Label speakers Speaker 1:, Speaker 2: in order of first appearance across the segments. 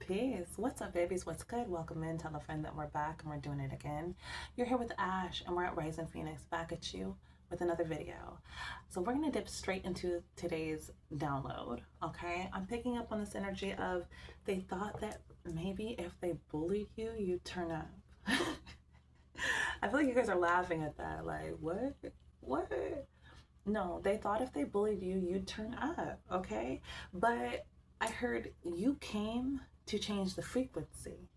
Speaker 1: Peace. What's up, babies? What's good? Welcome in. Tell a friend that we're back and we're doing it again. You're here with Ash and we're at Rising Phoenix, back at you with another video. So we're going to dip straight into today's download, okay? I'm picking up on this energy of they thought that maybe if they bullied you, you'd turn up. I feel like you guys are laughing at that. Like, what? What? No, they thought if they bullied you, you'd turn up, okay? But I heard you came to change the frequency.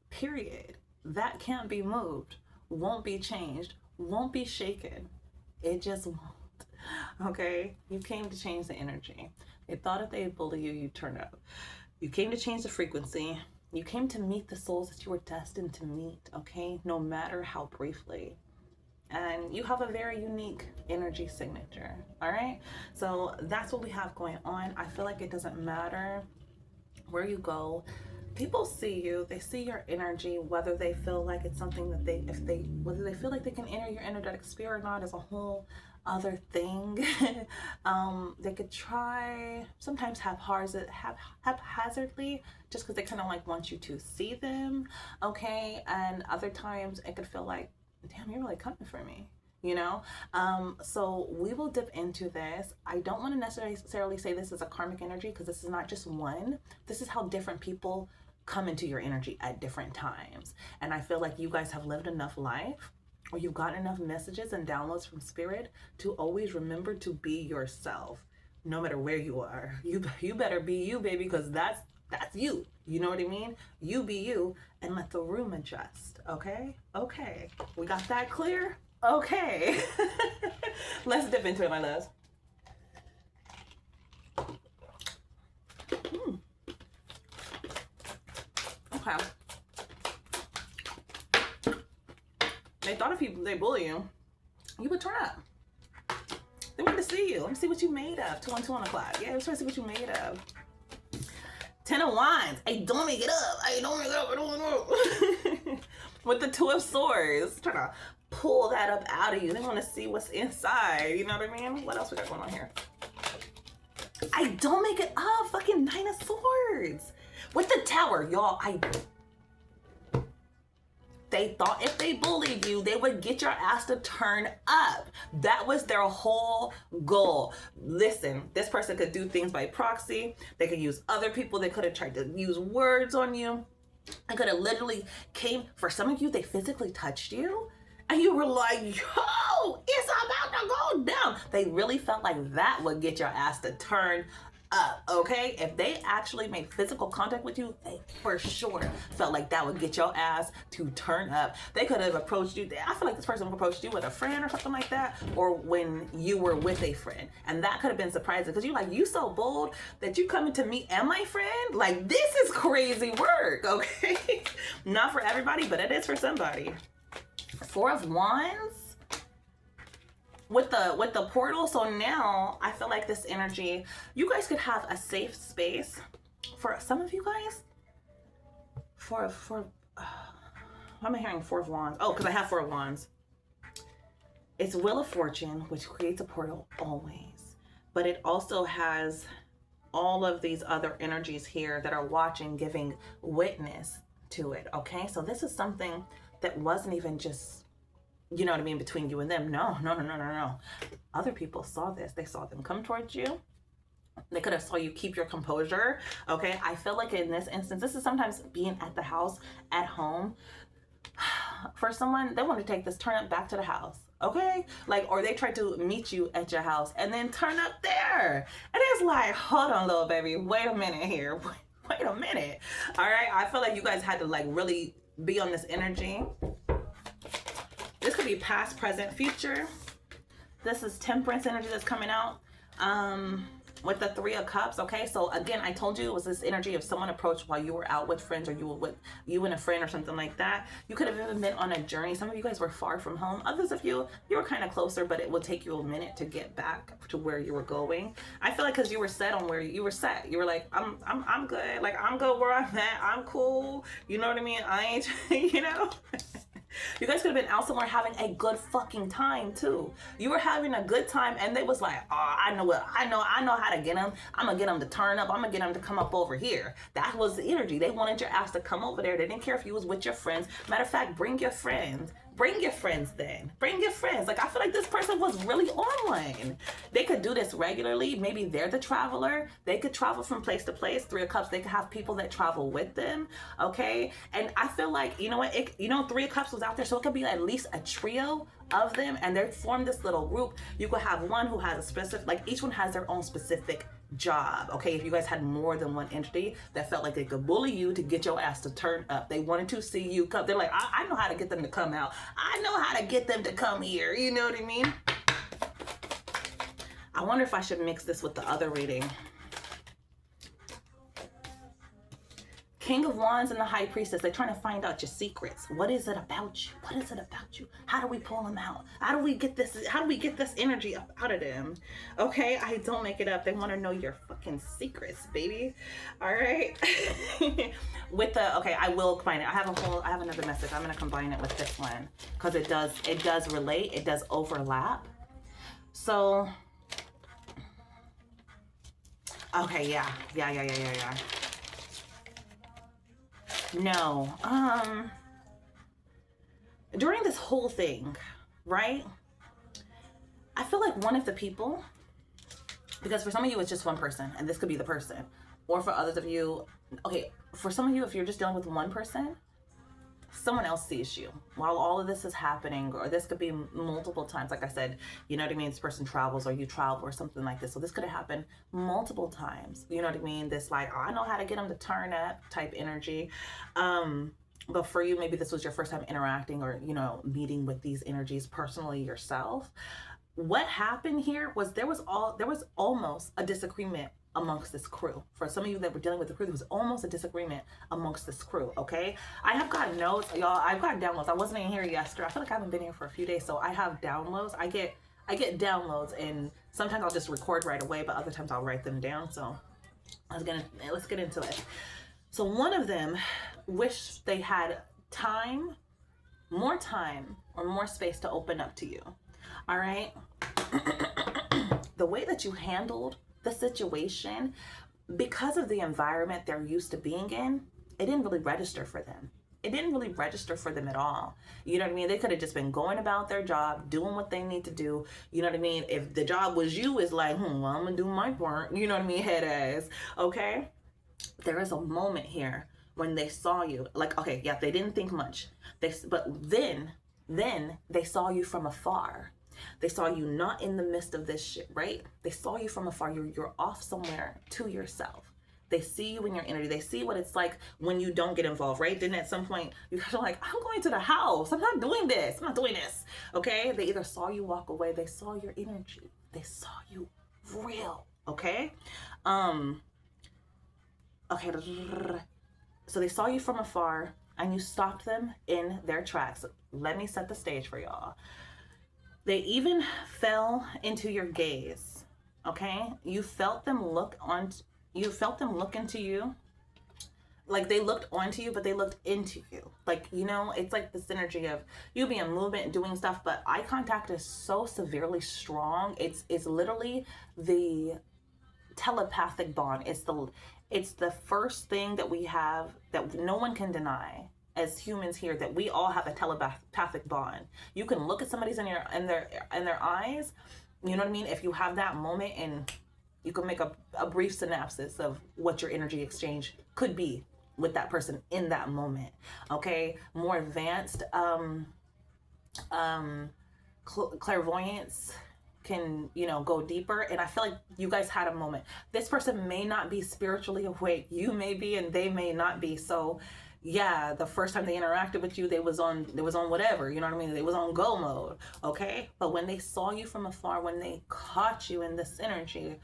Speaker 1: Period. That can't be moved, won't be changed, won't be shaken. It just won't. Okay? You came to change the energy. They thought if they bully you, you'd turn up. You came to change the frequency. You came to meet the souls that you were destined to meet, okay? No matter how briefly. And you have a very unique energy signature, all right? So that's what we have going on. I feel like it doesn't matter where you go. People see you, they see your energy, whether they feel like it's something that whether they feel like they can enter your energetic sphere or not is a whole other thing. They could try sometimes haphazardly just because they kind of like want you to see them, okay? And other times it could feel like, damn, you're really coming for me, you know? So we will dip into this. I don't want to necessarily say this is a karmic energy because this is not just one. This is how different people come into your energy at different times. And I feel like you guys have lived enough life, or you've gotten enough messages and downloads from spirit to always remember to be yourself, no matter where you are. You better be you, baby, because that's you. You know what I mean? You be you and let the room adjust. Okay? Okay. We got that clear? Okay. Let's dip into it, my loves. Okay. They thought if they bully you, you would turn up. They wanted to see you. Let me see what you made of. 2 o'clock. Yeah, let's try to see what you made of. 10 of Wands. I don't make it up. I don't make it up. I don't know. With the 2 of Swords. Trying to pull that up out of you. They want to see what's inside. You know what I mean? What else we got going on here? I don't make it up. Fucking 9 of Swords. With the Tower. Y'all, they thought if they bullied you, they would get your ass to turn up. That was their whole goal. Listen, this person could do things by proxy. They could use other people. They could have tried to use words on you. They could have literally came, for some of you, they physically touched you. And you were like, yo, it's about to go down. They really felt like that would get your ass to turn up, okay? If they actually made physical contact with you, they for sure felt like that would get your ass to turn up. They could have approached you. I feel like this person approached you with a friend or something like that, or when you were with a friend. And that could have been surprising because you're like, you so bold that you coming to me and my friend? Like, this is crazy work, okay? Not for everybody, but it is for somebody. 4 of Wands. With the portal, so now I feel like this energy, you guys could have a safe space. For some of you guys, why am I hearing 4 of Wands? Oh, because I have 4 of Wands. It's Wheel of Fortune, which creates a portal always, but it also has all of these other energies here that are watching, giving witness to it. Okay, so this is something that wasn't even just, you know what I mean, between you and them. No. Other people saw this. They saw them come towards you. They could have saw you keep your composure. Okay, I feel like in this instance, this is sometimes being at the house, at home. For someone, they want to take this turn up back to the house. Okay, like, or they tried to meet you at your house and then turn up there. And it's like, hold on, little baby, wait a minute here. Wait a minute. All right, I feel like you guys had to like really be on this energy. This could be past, present, future. This is Temperance energy that's coming out with the 3 of Cups, okay? So again, I told you it was this energy of someone approached while you were out with friends, or you were with you and a friend or something like that. You could have even been on a journey. Some of you guys were far from home. Others of you were kind of closer, but it would take you a minute to get back to where you were going. I feel like because you were set on where you were set. You were like, I'm good. Like, I'm good where I'm at. I'm cool. You know what I mean? I ain't, you know? You guys could have been out somewhere having a good fucking time too. You were having a good time, and they was like, "Oh, I know how to get them. I'm gonna get them to turn up. I'm gonna get them to come up over here." That was the energy. They wanted your ass to come over there. They didn't care if you was with your friends. Matter of fact, bring your friends. Bring your friends then. Bring your friends. Like, I feel like this person was really on one. They could do this regularly. Maybe they're the traveler. They could travel from place to place. Three of Cups, they could have people that travel with them. Okay? And I feel like, you know what? Three of Cups was out there, so it could be at least a trio of them, and they formed this little group. You could have one who has a specific, like, each one has their own specific job. Okay, if you guys had more than one entity that felt like they could bully you to get your ass to turn up, they wanted to see you come. They're like, I know how to get them to come out. I know how to get them to come here. You know what I mean? I wonder if I should mix this with the other reading. King of Wands and the High Priestess, they're trying to find out your secrets. What is it about you? What is it about you? How do we pull them out? How do we get this energy up out of them? Okay, I don't make it up. They want to know your fucking secrets, baby. All right. Okay, I will combine it. I have another message. I'm gonna combine it with this one because it does relate. It does overlap. So, okay, yeah. No. During this whole thing, right? I feel like one of the people, because for some of you, it's just one person, and this could be the person. Or for others of you, okay, for some of you, if you're just dealing with one person, someone else sees you while all of this is happening, or this could be multiple times. Like I said, you know what I mean? This person travels, or you travel, or something like this. So this could have happened multiple times. You know what I mean? This like, oh, I know how to get them to turn up type energy. But for you, maybe this was your first time interacting or, you know, meeting with these energies personally yourself. What happened here was there was almost a disagreement amongst this crew. For some of you that were dealing with the crew, there was almost a disagreement amongst this crew. Okay, I have got notes, y'all. I've got downloads. I wasn't in here yesterday. I feel like I haven't been here for a few days, so I have downloads. I get downloads, and sometimes I'll just record right away, but other times I'll write them down. So let's get into it. So one of them wished they had more time or more space to open up to you. All right. The way that you handled the situation, because of the environment they're used to being in, it didn't really register for them. It didn't really register for them at all. You know what I mean? They could have just been going about their job, doing what they need to do. You know what I mean? If the job was you, it's like, well, I'm gonna do my part. You know what I mean? Head ass. Okay? There is a moment here when they saw you. Like, okay, yeah, they didn't think much. But then they saw you from afar. They saw you not in the midst of this shit, right? They saw you from afar. You're off somewhere to yourself. They see you in your energy. They see what it's like when you don't get involved, right? Then at some point, you guys are like, I'm going to the house. I'm not doing this. I'm not doing this. Okay? They either saw you walk away. They saw your energy. They saw you real. Okay? Okay. So they saw you from afar, and you stopped them in their tracks. Let me set the stage for y'all. They even fell into your gaze, okay? You felt them look into you. Like they looked onto you, but they looked into you. Like, you know, it's like this energy of you being in movement, doing stuff, but eye contact is so severely strong. It's literally the telepathic bond. It's the first thing that we have that no one can deny. As humans here, that we all have a telepathic bond. You can look at somebody's in their eyes, you know what I mean? If you have that moment, and you can make a brief synopsis of what your energy exchange could be with that person in that moment. Okay, more advanced clairvoyance can, you know, go deeper. And I feel like you guys had a moment. This person may not be spiritually awake. You may be, and they may not be. So yeah, the first time they interacted with you, they was on whatever, you know what I mean? They was on go mode, okay? But when they saw you from afar, when they caught you in this energy,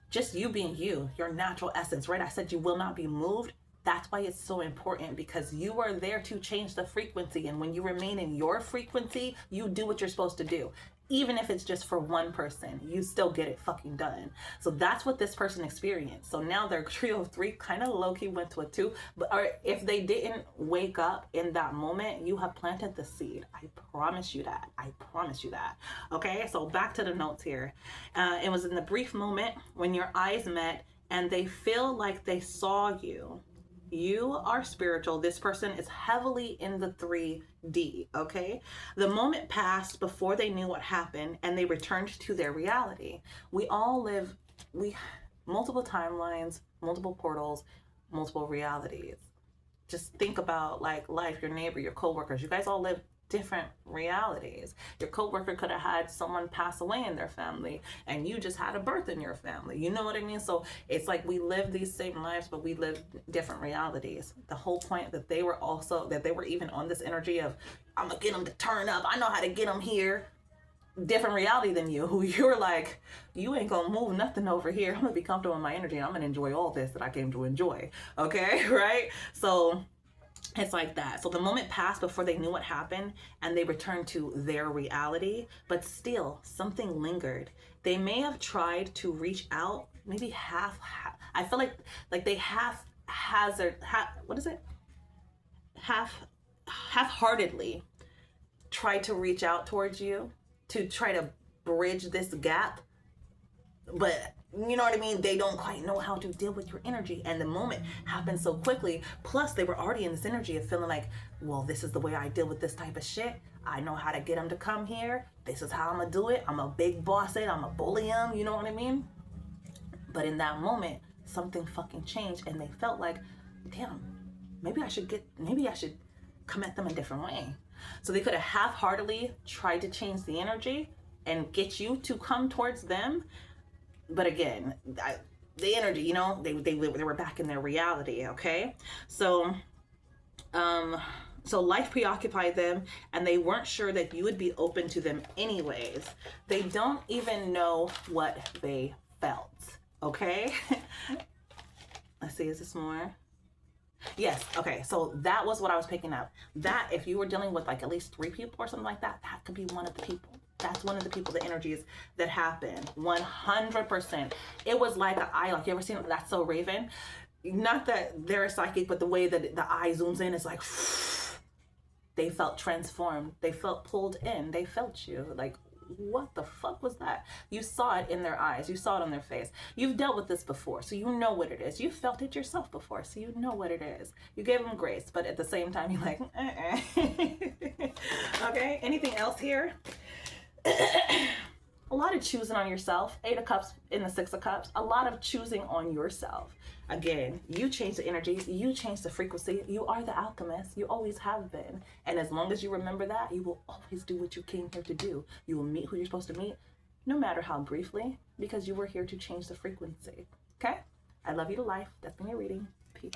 Speaker 1: just you being you, your natural essence, right? I said you will not be moved. That's why it's so important, because you are there to change the frequency. And when you remain in your frequency, you do what you're supposed to do. Even if it's just for one person, you still get it fucking done. So that's what this person experienced. So now their trio of three kind of low-key went to a two. But or if they didn't wake up in that moment, you have planted the seed. I promise you that. I promise you that. Okay, so back to the notes here. It was in the brief moment when your eyes met and they feel like they saw you. You are spiritual. This person is heavily in the 3D, okay? The moment passed before they knew what happened and they returned to their reality. We all live, multiple timelines, multiple portals, multiple realities. Just think about like life, your neighbor, your coworkers. You guys all live different realities. Your coworker could have had someone pass away in their family and you just had a birth in your family. You know what I mean? So it's like we live these same lives, but we live different realities. The whole point that they were even on this energy of, I'm gonna get them to turn up. I know how to get them here. Different reality than you, who you're like, you ain't gonna move nothing over here. I'm gonna be comfortable in my energy. I'm gonna enjoy all this that I came to enjoy. Okay, right? So it's like that. So the moment passed before they knew what happened and they returned to their reality, but still something lingered. They may have tried to reach out, maybe I feel like they half-heartedly tried to reach out towards you to try to bridge this gap, but you know what I mean? They don't quite know how to deal with your energy. And the moment happened so quickly. Plus, they were already in this energy of feeling like, well, this is the way I deal with this type of shit. I know how to get them to come here. This is how I'm going to do it. I'm a big boss it. I'm a bully them. You know what I mean? But in that moment, something fucking changed. And they felt like, damn, maybe I should come at them a different way. So they could have half-heartedly tried to change the energy and get you to come towards them. But again, the energy, you know, they were back in their reality, okay? So life preoccupied them and they weren't sure that you would be open to them anyways. They don't even know what they felt, okay? Let's see, is this more? Yes, okay, so that was what I was picking up. That if you were dealing with like at least 3 people or something like that, that could be one of the people. That's one of the people, the energies that happen. 100%. It was like an eye, like you ever seen That's So Raven? Not that they're a psychic, but the way that the eye zooms in is like, they felt transformed. They felt pulled in. They felt you. Like, what the fuck was that? You saw it in their eyes. You saw it on their face. You've dealt with this before, so you know what it is. You felt it yourself before, so you know what it is. You gave them grace, but at the same time, you're like, Okay, anything else here? A lot of choosing on yourself. 8 of Cups in the 6 of Cups. A lot of choosing on yourself. Again, you change the energies. You change the frequency. You are the alchemist. You always have been. And as long as you remember that, you will always do what you came here to do. You will meet who you're supposed to meet, no matter how briefly, because you were here to change the frequency. Okay? I love you to life. That's been your reading. Peace.